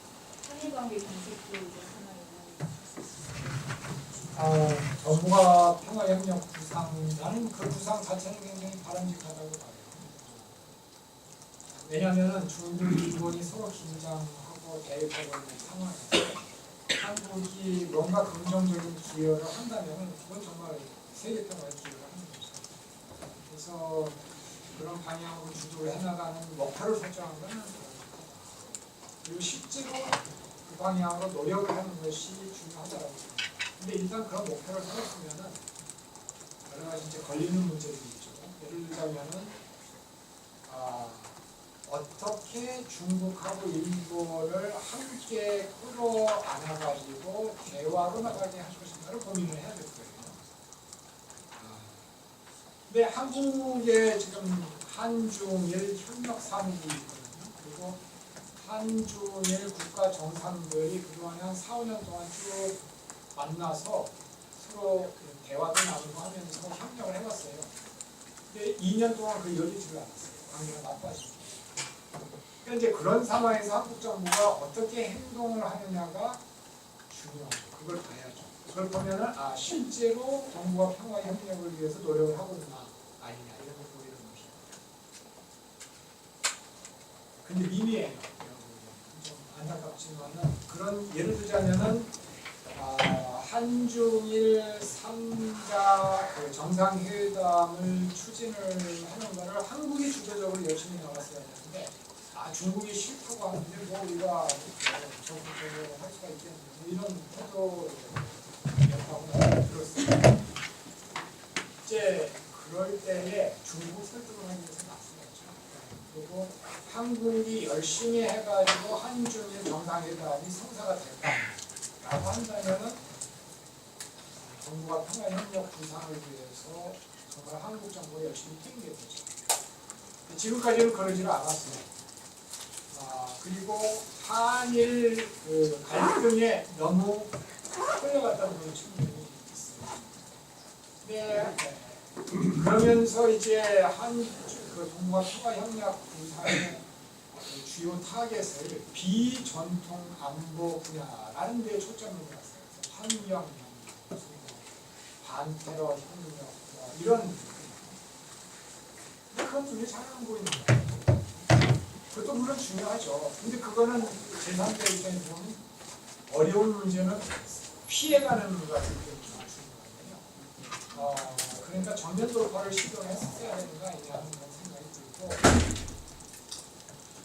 한일관계 정책도 이제 하나의 영향이 있을 수 있습니다. 정부가 평화협력 구상, 나는 그 구상 자체는 굉장히 바람직하다고 봐요. 왜냐하면 중국, 일본이 서로 긴장하고 대립하고 있는 상황에서 한국이 뭔가 긍정적인 기여를 한다면 그건 정말 세계 평화에 기여를 하는 거죠. 그래서 그런 방향으로 주도를 해나가는 목표를 설정한 것은 바람직하다. 그리고 실제로 그 방향으로 노력을 하는 것이 중요하다고 생각합니다. 근데 일단 그런 목표를 세웠으면은 여러 가지 이제 걸리는 문제들이 있죠. 예를 들자면은 어떻게 중국하고 일본을 함께 끌어안아가지고 대화로 나가게 할 것인가를 고민을 해야 될 거예요. 근데 한국에 지금 한중일 협력 사무국이 있거든요. 해가지고 한중일 국가 정상들이 그동안에 한 4, 5년 동안 쭉 만나서 서로 대화도 나누고 하면서 협력을 해왔어요. 근데 2년 동안 그 열리지를 않았어요. 관계가 나빠지고. 그러니까 이제 그런 상황에서 한국 정부가 어떻게 행동을 하느냐가 중요하죠. 그걸 봐야죠. 그걸 보면은 실제로 동북아 평화 협력을 위해서 노력을 하거나 아니냐 이런 걸 보이는 것이죠. 근데 미미해요. 좀 안타깝지만은 그런 예를 들자면은 한중일 3자 그 정상회담을 추진을 하는 거를 한국이 주도적으로 열심히 나갔어야 되는데 중국이 싫다고 하는데 뭐 우리가 적극적으로 할 수가 있겠는데 이런 태도였다고 들었어요. 이제 그럴 때에 중국 설득을 하기 위해서 나서겠죠. 그리고 한국이 열심히 해가지고 한중일 정상회담이 성사가 될까라고 한다면은 정부가 평화협력 구상을 위해서 정말 한국 정부가 열심히 뛰는 게 되죠. 지금까지는 그러지는 않았어요. 그리고 한일 그 갈등에 너무 끌려갔다는 그런 측면이 있어요. 네. 그러면서 이제 그 동북아 평화협력 구상의 주요 타겟을 비전통 안보 분야라는 데 초점을 놨어요. 환경, 반테러 협력 이런. 근데 그건 눈에 잘 안 보이는 거예요. 그것도 물론 중요하죠. 근데 그거는 제3자 입장에서 보면 어려운 문제는 피해가는 것이 중요하거든요. 그러니까 정면 돌파를 시도를 했어야 되는 거 아니냐 하는 그런 생각이 들고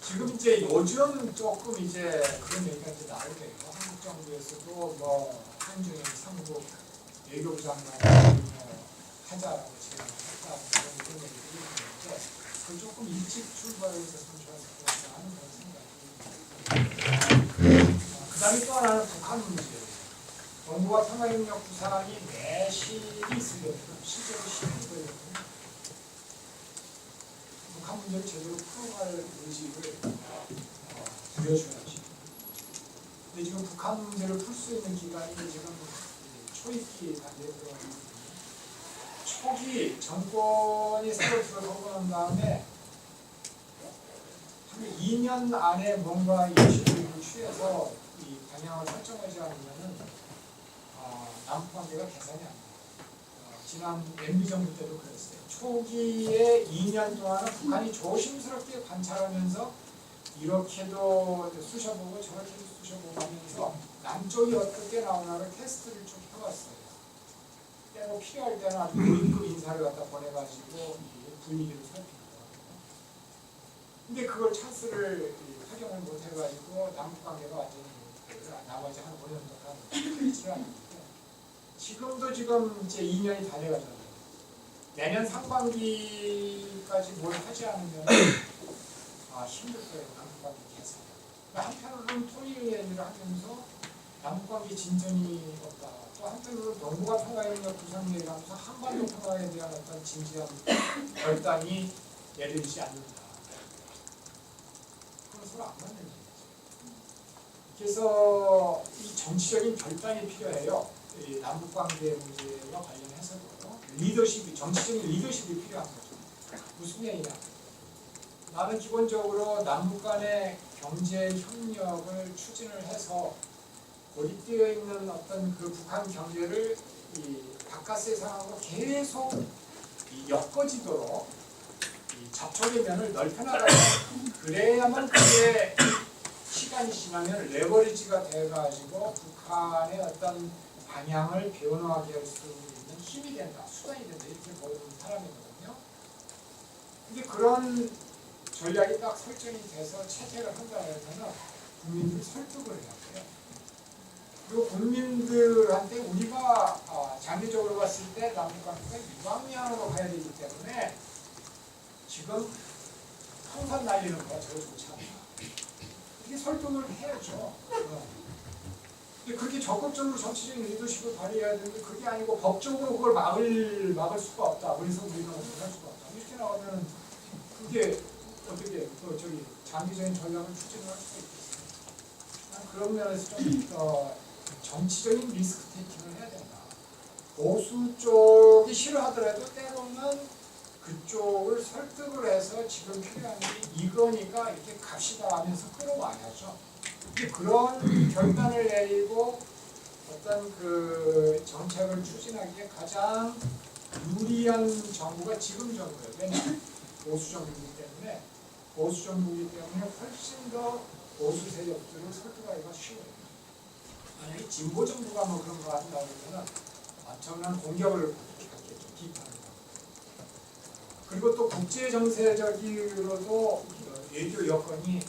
지금 이제 요즘 조금 이제 그런 얘기가 이제 나오게요. 한국 정부에서도 뭐 한중일 3국 외교부 장관을 하자라고 제안을 했다 그런 얘기들이 있는데 그 조금 일찍 출발을 했었으면 좋았을 것 같다 하는 그런 생각이 듭니다. 그 다음에 또 하나는 북한 문제예요. 동북아 평화협력 구상이 내실이 있으려면 실제로 실행이 되려면 북한 문제를 제대로 풀어갈 의지를 보여줘야지. 근데 지금 북한 문제를 풀 수 있는 기간이 지금 초입기 단계에 들어가거든요. 초기 정권이 새로 들어서고 난 다음에 한 2년 안에 뭔가 이슈를 취해서 이 방향을 설정하지 않으면은 남북 관계가 개선이 안 돼요. 지난 MB 정부 때도 그랬어요. 초기에 2년 동안은 북한이 조심스럽게 관찰하면서 이렇게도 쑤셔보고 저렇게도 쑤셔보고 하면서 남쪽이 어떻게 나오나를 테스트를 좀 해봤어요. 뭐 필요할 때는 아주 고위급 인사를 갖다 보내가지고 분위기를 살피는 거거든요. 근데 그걸 찬스를 활용을 못해가지고 남북 관계가 완전히 나머지 한 5년 동안 풀리지를 않는데 지금도 지금 이제 2년이 다 돼가잖아요. 내년 상반기까지 뭘 하지 않으면 힘들 거예요. 남북 관계 개선. 그러니까 한편으로는 토의회의를 하면서 남북 관계 진전이 없다. 또 한편으로는 동북아 평화협력 구상회의를 하면서 한반도 평화에 대한 어떤 진지한 결단이 내려지지 않는다. 그건 서로 안 맞는 얘기죠. 그래서 이 정치적인 결단이 필요해요. 이 남북 관계 문제와 관련해서도 리더십이 정치적인 리더십이 필요한 거죠. 무슨 얘기냐? 나는 기본적으로 남북 간의 경제 협력을 추진을 해서 고립되어 있는 어떤 그 북한 경제를 이 바깥 세상하고 계속 엮어지도록 이 접촉의 면을 넓혀나가야 그래야만 그게 시간이 지나면 레버리지가 돼가지고 북한의 어떤 방향을 변화하게 할 수 있는 힘이 된다, 수단이 된다 이렇게 보는 사람이거든요. 근데 그런 전략이 딱 설정이 돼서 채택을 한다면 국민들 설득을 해야 돼요. 그리고 국민들한테 우리가 장기적으로 봤을 때 남북 관계가 이 방향으로 가야 되기 때문에 지금 항상 날리는 거가 저거 좋지 않다. 이게 설득을 해야죠. 근데 그렇게 적극적으로 정치적인 리더십을 발휘해야 되는데 그게 아니고 법적으로 그걸 막을 수가 없다. 그래서 우리는 어떻게 할 수가 없다. 이렇게 나오면 그게 어떻게 저기 장기적인 전략을 추진할 수가 있겠어요. 그런 면에서 좀 정치적인 리스크 테이킹을 해야 된다. 보수 쪽이 싫어하더라도 때로는 그쪽을 설득을 해서 지금 필요한 게 이거니까 이렇게 갑시다 하면서 끌어와야죠. 그런 결단을 내리고 어떤 그 정책을 추진하기에 가장 유리한 정부가 지금 정부예요. 왜냐하면 보수 정부이기 때문에 훨씬 더 보수 세력들을 설득하기가 쉬워요. 만약에 진보 정부가 뭐 그런 거 한다 그러면 엄청난 공격을 받겠죠. 비판을 받고. 그리고 또 국제 정세적으로도 외교 여건이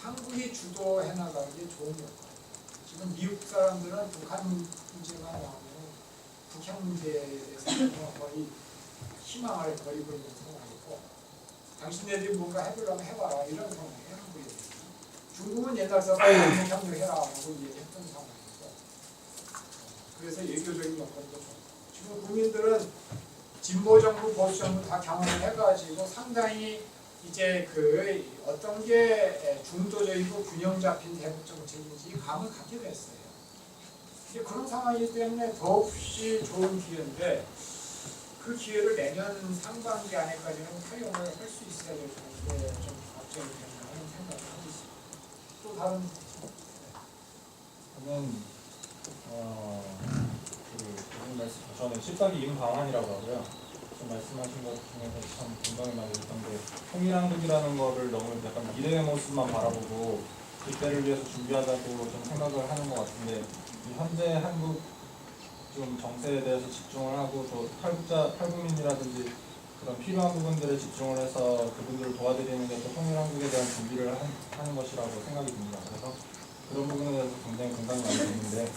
한국이 주도해 나가기에 좋은 여건. 지금 미국 사람들은 북한 문제만 나오면 북한 문제에 대해서 거의 희망을 버리고 있는 상황이고, 당신네들이 뭔가 해보려면 해봐라 이런 상황이에요. 한국에 대해서. 중국은 옛날부터 협력해라 하고 얘기했던 상황이고, 그래서 외교적인 여건도 좋고, 지금 국민들은 진보 정부, 보수 정부 다 경험을 해가지고 상당히 이제 그 어떤 게 중도적이고 균형 잡힌 대북 정책인지 감을 갖게 됐어요. 이제 그런 상황이기 때문에 더없이 좋은 기회인데 그 기회를 내년 상반기 안에까지는 활용을 할 수 있어야 될 텐데 좀 걱정이 된다는 생각을 하고 있습니다. 또 다른 저는 14기 이윤 방안이라고 하고요. 지금 말씀하신 것 중에서 참 공감이 많이 됐던데, 통일한국이라는 거를 너무 약간 미래의 모습만 바라보고 그때를 위해서 준비하자고 좀 생각을 하는 것 같은데, 이 현재 한국 좀 정세에 대해서 집중을 하고 또 탈북민이라든지 그런 필요한 부분들에 집중을 해서 그분들을 도와드리는 게 또 통일한국에 대한 준비를 하는 것이라고 생각이 듭니다. 그래서 그런 부분에 대해서 굉장히 공감이 많이 되는데,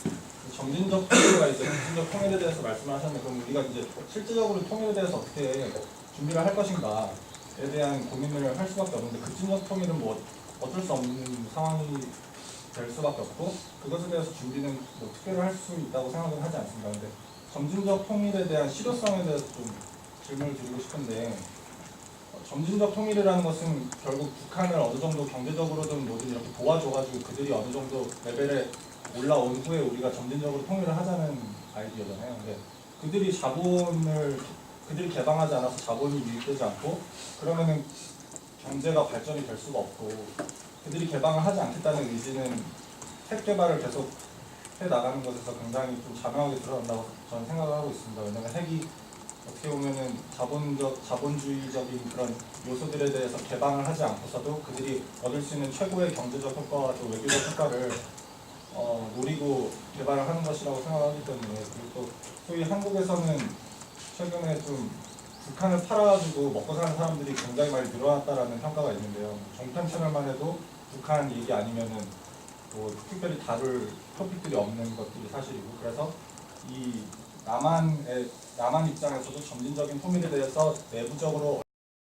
점진적 통일과 이제 점진적 통일에 대해서 말씀하셨는데, 그럼 우리가 이제 실질적으로 통일에 대해서 어떻게 준비를 할 것인가에 대한 고민을 할 수밖에 없는데, 급진적 통일은 뭐 어쩔 수 없는 상황이 될 수밖에 없고, 그것에 대해서 준비는 뭐 특별히 할 수 있다고 생각은 하지 않습니다. 근데 점진적 통일에 대한 실효성에 대해서 좀 질문을 드리고 싶은데, 점진적 통일이라는 것은 결국 북한을 어느 정도 경제적으로든 뭐든 이렇게 도와줘가지고 그들이 어느 정도 레벨에 올라온 후에 우리가 점진적으로 통일을 하자는 아이디어잖아요. 근데 그들이 개방하지 않아서 자본이 유입되지 않고, 그러면은 경제가 발전이 될 수가 없고, 그들이 개방을 하지 않겠다는 의지는 핵 개발을 계속 해 나가는 것에서 굉장히 좀 자명하게 드러난다고 저는 생각을 하고 있습니다. 왜냐하면 핵이 어떻게 보면은 자본주의적인 그런 요소들에 대해서 개방을 하지 않고서도 그들이 얻을 수 있는 최고의 경제적 효과와 또 외교적 효과를 노리고 개발을 하는 것이라고 생각하기 때문에, 그리고 또 소위 한국에서는 최근에 좀 북한을 팔아가지고 먹고 사는 사람들이 굉장히 많이 늘어났다라는 평가가 있는데요. 종편 채널만 해도 북한 얘기 아니면은 뭐 특별히 다룰 토픽들이 없는 것들이 사실이고, 그래서 이 남한 입장에서도 점진적인 통일에 대해서 내부적으로